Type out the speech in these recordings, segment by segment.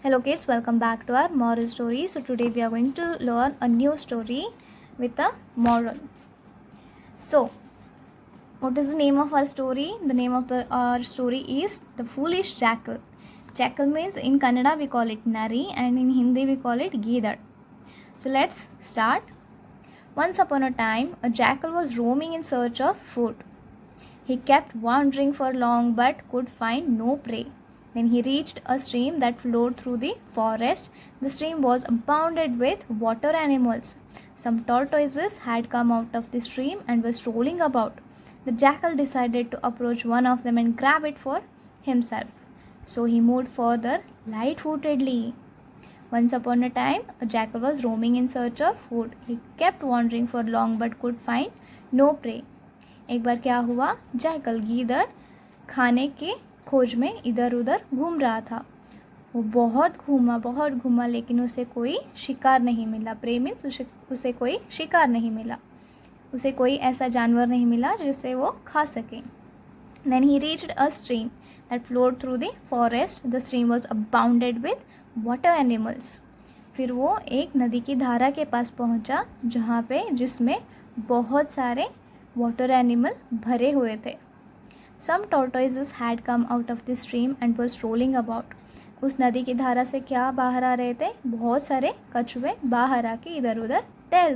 Hello kids, welcome back to our moral story. So today we are going to learn a new story with a moral. So what is the name of our story? The name of our story is The Foolish Jackal. Jackal means in Kannada we call it Nari and in Hindi we call it Geedar. So let's start. Once upon a time, a jackal was roaming in search of food. He kept wandering for long but could find no prey. Then he reached a stream that flowed through the forest. The stream was abounded with water animals. Some tortoises had come out of the stream and were strolling about. The jackal decided to approach one of them and grab it for himself. So he moved further light-footedly. Once upon a time, a jackal was roaming in search of food. He kept wandering for long but could find no prey. एक बार क्या हुआ, jackal गीदड़ खाने के खोज में इधर उधर घूम रहा था. वो बहुत घूमा लेकिन उसे कोई शिकार नहीं मिला. प्रे मीन्स उसे कोई शिकार नहीं मिला, उसे कोई ऐसा जानवर नहीं मिला जिससे वो खा सके. Then he reached a stream that flowed through the forest. The stream was abounded with water animals. फिर वो एक नदी की धारा के पास पहुंचा जिसमें बहुत सारे वाटर एनिमल भरे हुए थे. Some tortoises had come out of the stream and were strolling about. उस नदी की धारा से क्या बाहर आ रहे थे? बहुत सारे कछुए बाहर आके इधर उधर टहल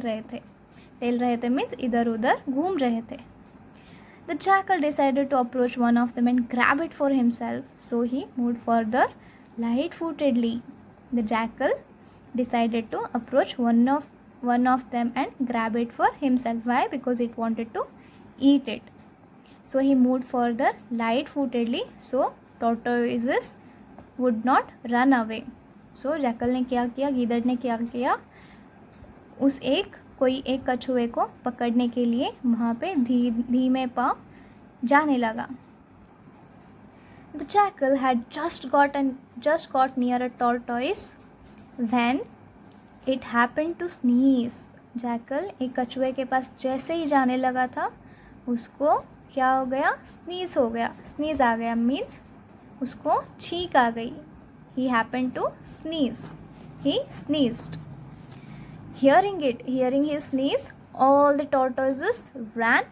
रहे थे मीन्स इधर उधर घूम रहे थे. The jackal decided to approach one of them and grab it for himself, so he moved further light-footedly. The jackal decided to approach one of them and grab it for himself. Why? Because it wanted to eat it. So he moved further light-footedly, so tortoises would not run away. So jackal ने क्या किया, गीदड़ ने क्या किया, उस कोई एक कछुए को पकड़ने के लिए वहाँ पे धीमे पाँव जाने लगा. The jackal had just got near a tortoise when it happened to sneeze. Jackal एक कछुए के पास जैसे ही जाने लगा था, उसको क्या हो गया, स्नीज आ गया मीन्स उसको छींक आ गई. He happened to sneeze. He sneezed. Hearing his sneeze, all the tortoises ran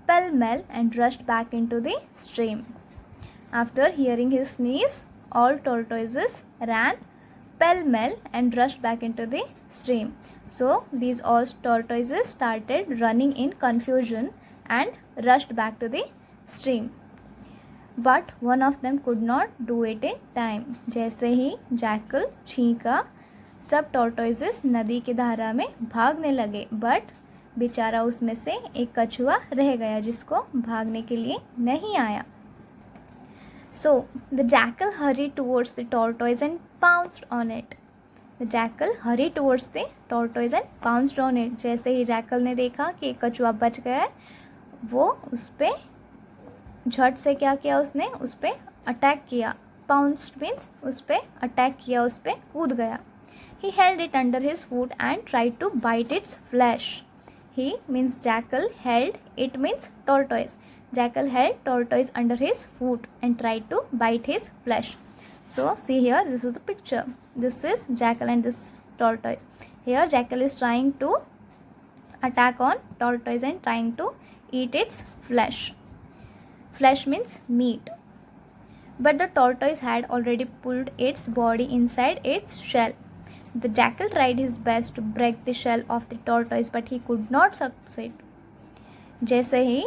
pell-mell and rushed back into the stream. After hearing his sneeze, all tortoises ran pell-mell and rushed back into the stream. So these all tortoises started running in confusion and rushed back to the stream. But one of them could not do it in time. जैसे ही jackal छींका, सब टॉर्टोइजेस नदी की धारा में भागने लगे. But बेचारा उसमें से एक कछुआ रह गया जिसको भागने के लिए नहीं आया. So the jackal hurried towards the tortoise and pounced on it. The jackal hurried towards the tortoise and pounced on it. जैसे ही जैकल ने देखा कि एक कछुआ बच गया है, वो उस पर झट से क्या किया, उसने उस पर अटैक किया. Pounced means उस पर अटैक किया, उस पर कूद गया. He held it under his foot and tried to bite its flesh. He means jackal, held, it means tortoise. Jackal held tortoise under his foot and tried to bite his flesh. So see here, this is the picture. This is jackal and this is tortoise. Here jackal is trying to attack on tortoise and trying to eat its flesh. Flesh means meat. But the tortoise had already pulled its body inside its shell. The jackal tried his best to break the shell of the tortoise, but he could not succeed. जैसे ही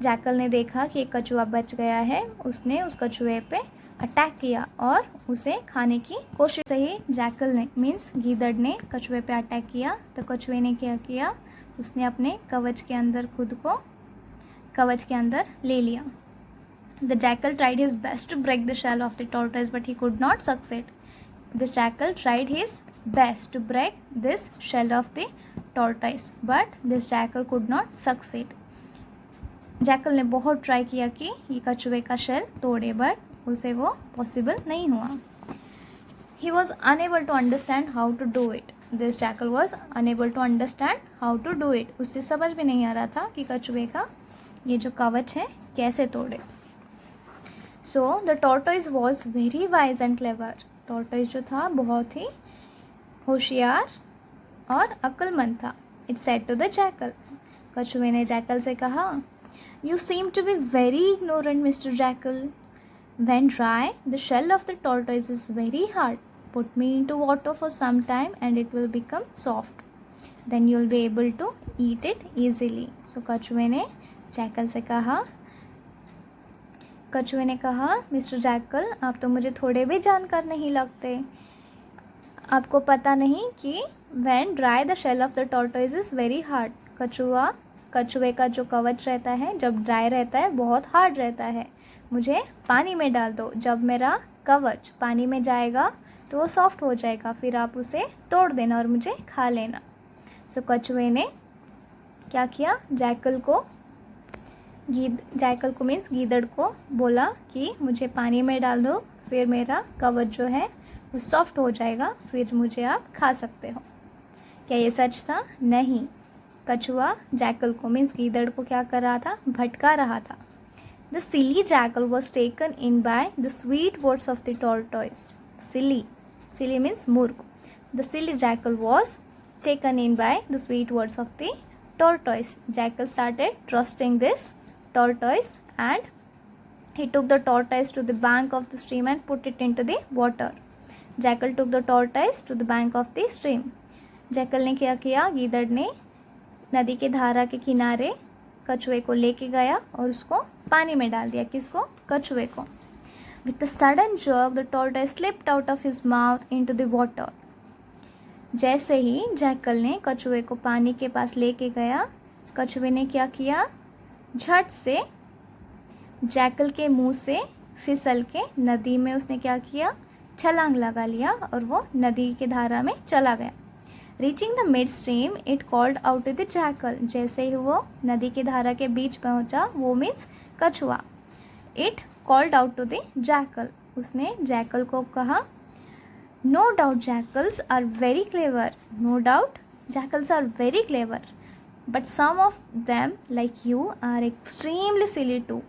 jackal ने देखा कि एक कछुआ बच गया है, उसने उस कछुए पे अटैक किया और उसे खाने की कोशिश. से ही जैकल ने मीन्स गीदड़ ने कछुए पे अटैक किया, तो कछुए ने क्या किया, उसने अपने कवच के अंदर खुद को कवच के अंदर ले लिया. The jackal tried his best to break the shell of the tortoise, but he could not succeed. The jackal tried his best to break this shell of the tortoise, but this jackal could not succeed. Jackal ने बहुत try किया कि ये कछुए का shell तोड़े, but उसे वो पॉसिबल नहीं हुआ. He was unable to understand how to do it. This jackal was unable to understand how to do it. उसे समझ भी नहीं आ रहा था कि कछुए का ये जो कवच है कैसे तोड़े. So the tortoise was very wise and clever. Tortoise जो था बहुत ही होशियार और अक्लमंद था. It said to the jackal. कछुए ने जैकल से कहा, You seem to be very ignorant, Mr. Jackal. When dry, the shell of the tortoise is very hard. Put me into water for some time and it will become soft. Then you'll be able to eat it easily. So कछुए ने jackal से कहा, mister jackal, आप तो मुझे थोड़े भी जानकार नहीं लगते. आपको पता नहीं कि when dry the shell of the tortoise is very hard. कछुए का जो कवच रहता है जब ड्राई रहता है बहुत हार्ड रहता है. मुझे पानी में डाल दो. जब मेरा कवच पानी में जाएगा तो वो सॉफ्ट हो जाएगा. फिर आप उसे तोड़ देना और मुझे खा लेना. सो कछुए ने क्या किया, जैकल को मीन्स गीदड़ को बोला कि मुझे पानी में डाल दो, फिर मेरा कवच जो है वो सॉफ्ट हो जाएगा, फिर मुझे आप खा सकते हो. क्या ये सच था? नहीं. कछुआ जैकल को मीन्स गीदड़ को क्या कर रहा था, भटका रहा था. The silly jackal was taken in by the sweet words of the tortoise. Silly means मूर्ख. The silly jackal was taken in by the sweet words of the tortoise. Jackal started trusting this tortoise and he took the tortoise to the bank of the stream and put it into the water. Jackal took the tortoise to the bank of the stream. Jackal ने क्या किया, गीदड़ ने नदी के धारा के किनारे कछुए को लेके गया और उसको पानी में डाल दिया. किसको? कछुए को. With a sudden jerk, the tortoise slipped out of his mouth into the water. जैसे ही जैकल ने कछुए को पानी के पास लेके गया, कछुए ने क्या किया, झट से जैकल के मुंह से फिसल के नदी में उसने क्या किया, छलांग लगा लिया और वो नदी के धारा में चला गया. Reaching the mid stream it called out to the jackal. जैसे ही वो नदी के धारा के बीच पहुंचा, वो मीन्स कछुआ, it called out to the jackal. उसने जैकल को कहा, No doubt jackals are very clever. No doubt jackals are very clever. But some of them, like you, are extremely silly too.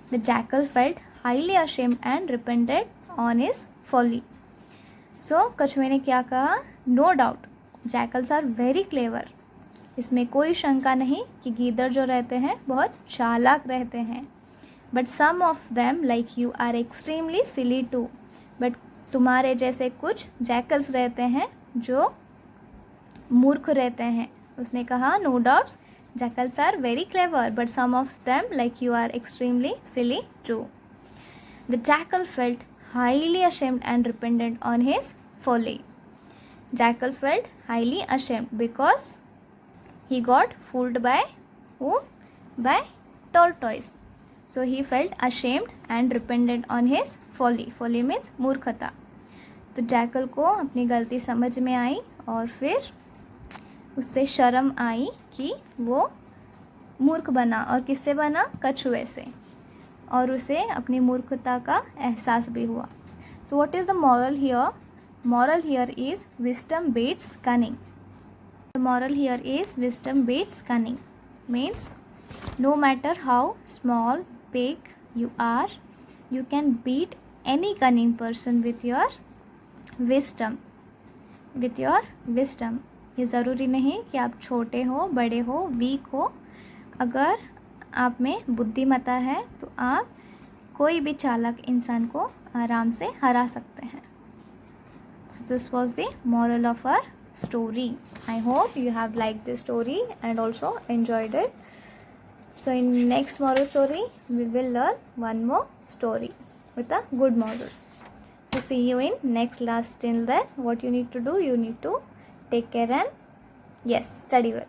The jackal felt highly ashamed and repented on his folly. So कछुए ने क्या कहा, No doubt jackals are very clever. इसमें कोई शंका नहीं कि गीदड़ जो रहते हैं बहुत चालाक रहते हैं. But some of them, like you, are extremely silly too. But तुम्हारे जैसे कुछ जैकल्स रहते हैं जो मूर्ख रहते हैं. उसने कहा, no doubts jackals are very clever but some of them like you are extremely silly too. The jackal felt highly ashamed and repented on his folly. Jackal felt highly ashamed because he got fooled by who? By tortoise. So he felt ashamed and repented on his folly. Folly means मूर्खता. तो jackal को अपनी गलती समझ में आई और फिर उससे शर्म आई कि वो मूर्ख बना. और किससे बना? कछुए से. और उसे अपनी मूर्खता का एहसास भी हुआ. So what is the moral here? Moral here is wisdom beats cunning. The moral here is wisdom beats cunning. Means no matter how small, big you are, you can beat any cunning person with your wisdom. With your wisdom. ये ज़रूरी नहीं कि आप छोटे हो, बड़े हो, week हो. अगर आप में बुद्धिमत्ता है तो आप कोई भी चालाक इंसान को आराम से हरा सकते हैं. So this was the moral of our story. I hope you have liked this story and also enjoyed it. So in next moral story, we will learn one more story with a good moral. So see you in next class. Till then, what you need to do, you need to take care and yes, study well.